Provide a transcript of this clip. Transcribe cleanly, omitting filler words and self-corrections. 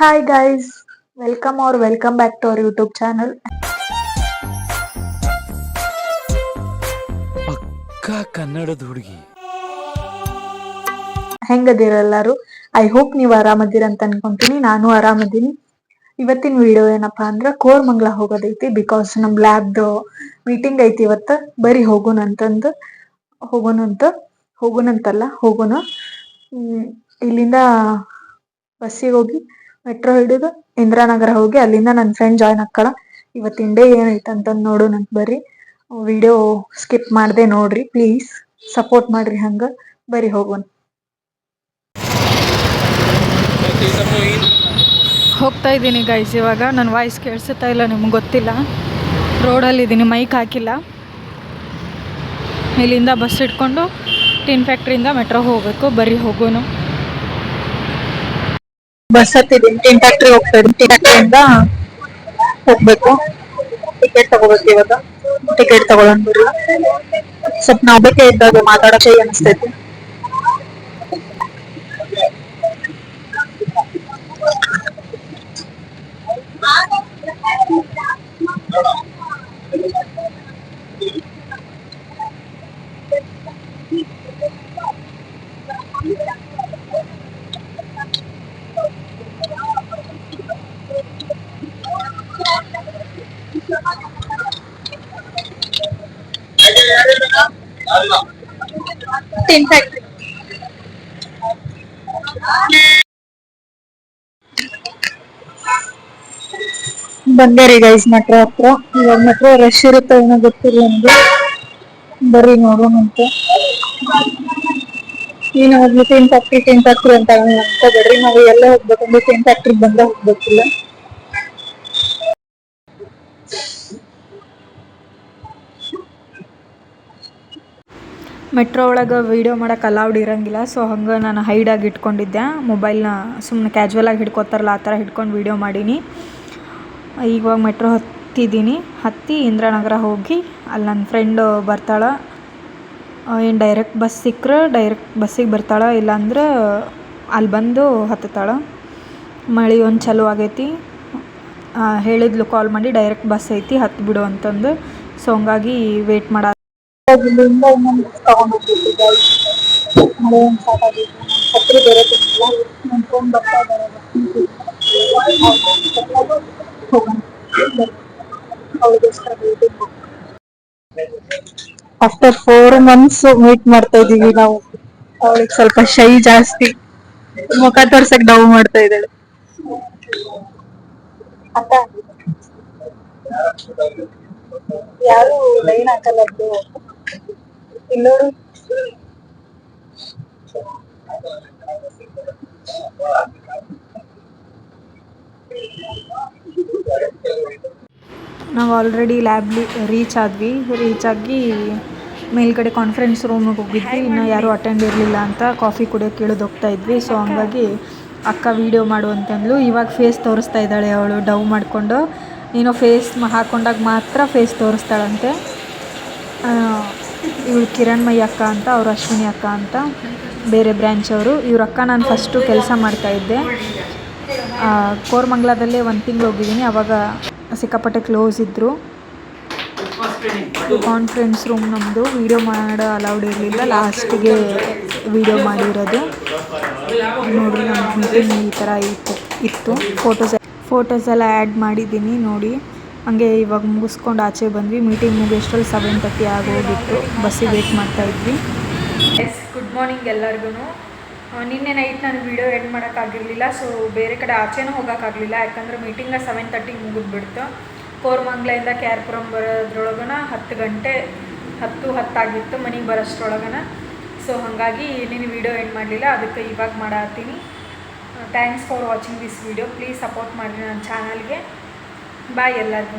Hi guys, welcome back to our YouTube channel. ಪಕ್ಕಾ ಕನ್ನಡದ ಹುಡುಗಿ. ಹೆಂಗದಿರ ಎಲ್ಲಾರು? ಐ ಹೋಪ್ ನೀವು ಆರಾಮದಿರ ಅಂತ ಅನ್ಕೊಂತೀನಿ. ನಾನು ಆರಾಮದೀನಿ. ಇವತ್ತಿನ ವಿಡಿಯೋ ಏನಪ್ಪಾ ಅಂದ್ರ ಕೋರಮಂಗಲ ಹೋಗೋದೈತಿ. ಬಿಕಾಸ್ ನಮ್ ಲ್ಯಾಬ್ದು ಮೀಟಿಂಗ್ ಐತಿ ಇವತ್ತ. ಬರೀ ಹೋಗೋಣಂತಲ್ಲ. ಇಲ್ಲಿಂದ ಬಸ್ಸಿಗೆ ಹೋಗಿ ಮೆಟ್ರೋ ಹಿಡಿದು ಇಂದಿರಾನಗರ ಹೋಗಿ ಅಲ್ಲಿಂದ ನನ್ನ ಫ್ರೆಂಡ್ ಜಾಯ್ನ್ ಆಕ್ಕಳ. ಇವತ್ತಿನ ಡೇ ಏನೈತೆ ಅಂತಂದು ನೋಡೋಣಂತ ಬರ್ರಿ. ವಿಡಿಯೋ ಸ್ಕಿಪ್ ಮಾಡದೆ ನೋಡ್ರಿ ಪ್ಲೀಸ್. ಸಪೋರ್ಟ್ ಮಾಡ್ರಿ ಹಂಗ. ಬರೀ ಹೋಗೋಣ. ಹೋಗ್ತಾ ಇದ್ದೀನಿ ಗೈಸ್. ಇವಾಗ ನನ್ನ ವಾಯ್ಸ್ ಕೇಳಿಸುತ್ತಾ ಇಲ್ಲ ನಿಮ್ಗೆ ಗೊತ್ತಿಲ್ಲ. ರೋಡಲ್ಲಿದ್ದೀನಿ, ಮೈಕ್ ಹಾಕಿಲ್ಲ. ಇಲ್ಲಿಂದ ಬಸ್ ಇಟ್ಕೊಂಡು ಟಿನ್ ಫ್ಯಾಕ್ಟ್ರಿಯಿಂದ ಮೆಟ್ರೋ ಹೋಗಬೇಕು. ಬರೀ ಹೋಗೋನು. ಬಸ್ ಹತ್ತಿದ್ದೀನಿ, ಟಿನ್ ಫ್ಯಾಕ್ಟ್ರಿ ಹೋಗ್ತಾ ಇದ್ದೀನಿ. ಟಿನ್ ಫ್ಯಾಕ್ಟ್ರಿಯಿಂದ ಹೋಗ್ಬೇಕು. ಟಿಕೆಟ್ ತಗೋಬೇಕು ಇವಾಗ. ಟಿಕೆಟ್ ತಗೊಳನ್ ಬರ್ರಿ. ಸ್ವಲ್ಪ ನಾವು ಬೇಕೇ ಇದ್ದಾಗ ಮಾತಾಡೋಕೆ ಅನಿಸ್ತೈತಿ. ಟಿನ್ ಫ್ಯಾಕ್ಟ್ರಿ ಬಂದೆ ರೀ ಗೈಸ್ ಮೆಟ್ರೋ ಹತ್ರ. ಇವಾಗ ಮೆಟ್ರೋ ರಶ್ ಇರುತ್ತೆ ಏನೋ ಗೊತ್ತಿಲ್ಲ ನಮ್ಗೆ. ಬರ್ರಿ ನೋಡೋಣಂತೆ. ನೀನು ಹೋಗ್ಲಿ ಟಿನ್ ಫ್ಯಾಕ್ಟ್ರಿ ಅಂತ ಬರ್ರಿ. ನಾವು ಎಲ್ಲ ಹೋಗ್ಬೇಕಂದ್ರೆ ಟಿನ್ ಫ್ಯಾಕ್ಟ್ರಿ ಬಂದ ಹೋಗ್ಬೇಕಿಲ್ಲ. ಮೆಟ್ರೋ ಒಳಗೆ ವೀಡಿಯೋ ಮಾಡೋಕೆ ಅಲೌಡ್ ಇರೋಂಗಿಲ್ಲ. ಸೊ ಹಂಗೆ ನಾನು ಹೈಡಾಗಿ ಇಟ್ಕೊಂಡಿದ್ದೆ ಮೊಬೈಲ್ನ. ಸುಮ್ಮನೆ ಕ್ಯಾಜುವಲಾಗಿ ಹಿಡ್ಕೊತಾರಲ್ಲ ಆ ಥರ ಹಿಡ್ಕೊಂಡು ವೀಡಿಯೋ ಮಾಡೀನಿ. ಇವಾಗ ಮೆಟ್ರೋ ಹತ್ತಿ ಇಂದಿರಾನಗರ ಹೋಗಿ ಅಲ್ಲಿ ನನ್ನ ಫ್ರೆಂಡು ಬರ್ತಾಳೆ. ಏನು ಡೈರೆಕ್ಟ್ ಬಸ್ ಸಿಕ್ಕರೆ ಡೈರೆಕ್ಟ್ ಬಸ್ಸಿಗೆ ಬರ್ತಾಳೆ, ಇಲ್ಲಾಂದ್ರೆ ಅಲ್ಲಿ ಬಂದು ಹತ್ತುತ್ತಾಳೆ. ಮಳೆ ಒಂದು ಚಲೋ ಆಗೈತಿ. ಹೇಳಿದ್ಲು ಕಾಲ್ ಮಾಡಿ, ಡೈರೆಕ್ಟ್ ಬಸ್ ಐತಿ ಹತ್ತು ಬಿಡು ಅಂತಂದು. ಸೊ ಹಂಗಾಗಿ ವೇಟ್ ಮಾಡ. ಇಲ್ಲಿಂದ ಇನ್ನೊಂದು ಬಸ್ ತಗೊಂಡೋಗ್ಬಿಟ್ಟು ಗೈಸ್. ಮಳೆ ಒಂದು ಸ್ಟಾರ್ಟ್ ಆಗಿತ್ತು. ಛತ್ರಿ ಬೇರೆ ತಿಂದಿಲ್ಲ. ನಿಂತ್ಕೊಂಡು ಬರ್ತಾ ಇದ್ದಾರೆ. ಹೋಗೋಣ. ಅವಳಿಗೋಸ್ಕರ ವೇಟಿಂಗ್. ಆಫ್ಟರ್ 4 months ಮೀಟ್ ಮಾಡ್ತಾ ಇದೀವಿ ನಾವು. ಅವಳಿಗೆ ಸ್ವಲ್ಪ ಶೈ ಜಾಸ್ತಿ. ಮುಖ ತೋರ್ಸಕ್ ಡೌ ಮಾಡ್ತಾ ಇದ್ದಾಳೆ. ಅಕ್ಕ ಯಾರು ಲೈನ್ ಹಾಕಲ್ಲದ್ದು ಇಲ್ಲೋಡು. ನಾವು ಆಲ್ರೆಡಿ ಲ್ಯಾಬ್ ರೀಚ್ ಆಗಿ ಮೇಲ್ಗಡೆ ಕಾನ್ಫರೆನ್ಸ್ ರೂಮಿಗೆ ಹೋಗಿದ್ವಿ. ಇನ್ನು ಯಾರೂ ಅಟೆಂಡ್ ಇರಲಿಲ್ಲ ಅಂತ ಕಾಫಿ ಕುಡಿಯೋಕೆ ಇಳಿದು ಹೋಗ್ತಾ ಇದ್ವಿ. ಸೊ ಹಂಗಾಗಿ ಅಕ್ಕ ವೀಡಿಯೋ ಮಾಡು ಅಂತಂದ್ಲು. ಇವಾಗ ಫೇಸ್ ತೋರಿಸ್ತಾ ಇದ್ದಾಳೆ ಅವಳು ಡವ್ ಮಾಡಿಕೊಂಡು. ನೀನು ಫೇಸ್ ಹಾಕೊಂಡಾಗ ಮಾತ್ರ ಫೇಸ್ ತೋರಿಸ್ತಾಳಂತೆ. ಇವಳು ಕಿರಣ್ಮಯಿ ಅಕ್ಕ ಅಂತ, ಅವರು ಅಶ್ವಿನಿ ಅಕ್ಕ ಅಂತ, ಬೇರೆ ಬ್ರ್ಯಾಂಚ್ ಅವರು. ಇವ್ರ ಅಕ್ಕ ನಾನು ಫಸ್ಟು ಕೆಲಸ ಮಾಡ್ತಾಯಿದ್ದೆ. ಕೋರಮಂಗಲದಲ್ಲೇ 1 ತಿಂಗಳು ಹೋಗಿದ್ದೀನಿ. ಆವಾಗ ಸಿಕ್ಕಾಪಟ್ಟೆ ಕ್ಲೋಸ್ ಇದ್ದರು. ಕಾನ್ಫರೆನ್ಸ್ ರೂಮ್ ನಮ್ಮದು. ವೀಡಿಯೋ ಮಾಡೋ ಅಲೌಡ್ ಇರಲಿಲ್ಲ. ಲಾಸ್ಟಿಗೆ ವೀಡಿಯೋ ಮಾಡಿರೋದು. ನೋಡಿರಿ ನಮ್ಮ ಮೀಟಿಂಗ್ ಈ ಥರ ಇತ್ತು. ಫೋಟೋಸ್ ಎಲ್ಲ ಆ್ಯಡ್ ಮಾಡಿದ್ದೀನಿ ನೋಡಿ. ಹಾಗೆ ಇವಾಗ ಮುಗಿಸ್ಕೊಂಡು ಆಚೆ ಬಂದ್ವಿ. ಮೀಟಿಂಗ್ ಮುಗಿಯೋಷ್ಟರಲ್ಲಿ 7:30 ಆಗೋಗಿತ್ತು. ಬಸ್ಸಿಗೆ ವೇಟ್ ಮಾಡ್ತಾಯಿದ್ವಿ. ಗುಡ್ ಮಾರ್ನಿಂಗ್ ಎಲ್ಲರಿಗೂ. ನಿನ್ನೆ ನೈಟ್ ನಾನು ವೀಡಿಯೋ ಎಂಡ್ ಮಾಡೋಕ್ಕಾಗಿರಲಿಲ್ಲ. ಸೊ ಬೇರೆ ಕಡೆ ಆಚೆನೂ ಹೋಗೋಕ್ಕಾಗಲಿಲ್ಲ. ಯಾಕಂದರೆ ಮೀಟಿಂಗ 7:30 ಮುಗಿದ್ಬಿಡ್ತು. ಕೋರಮಂಗಲದಿಂದ KR ಪುರಂ ಬರೋದ್ರೊಳಗನ 10 ಗಂಟೆ 10 ಆಗಿತ್ತು ಮನೆಗೆ ಬರೋಷ್ಟ್ರೊಳಗನ. ಸೊ ಹಾಗಾಗಿ ನೀನು ವೀಡಿಯೋ ಎಂಡ್ ಮಾಡಲಿಲ್ಲ. ಅದಕ್ಕೆ ಇವಾಗ ಮಾಡತ್ತೀನಿ. Thanks for watching this video. Please support ಮಾಡಿರಿ ನನ್ನ ಚಾನಲ್ಗೆ. ಬಾಯ್ ಎಲ್ಲರಿಗೂ.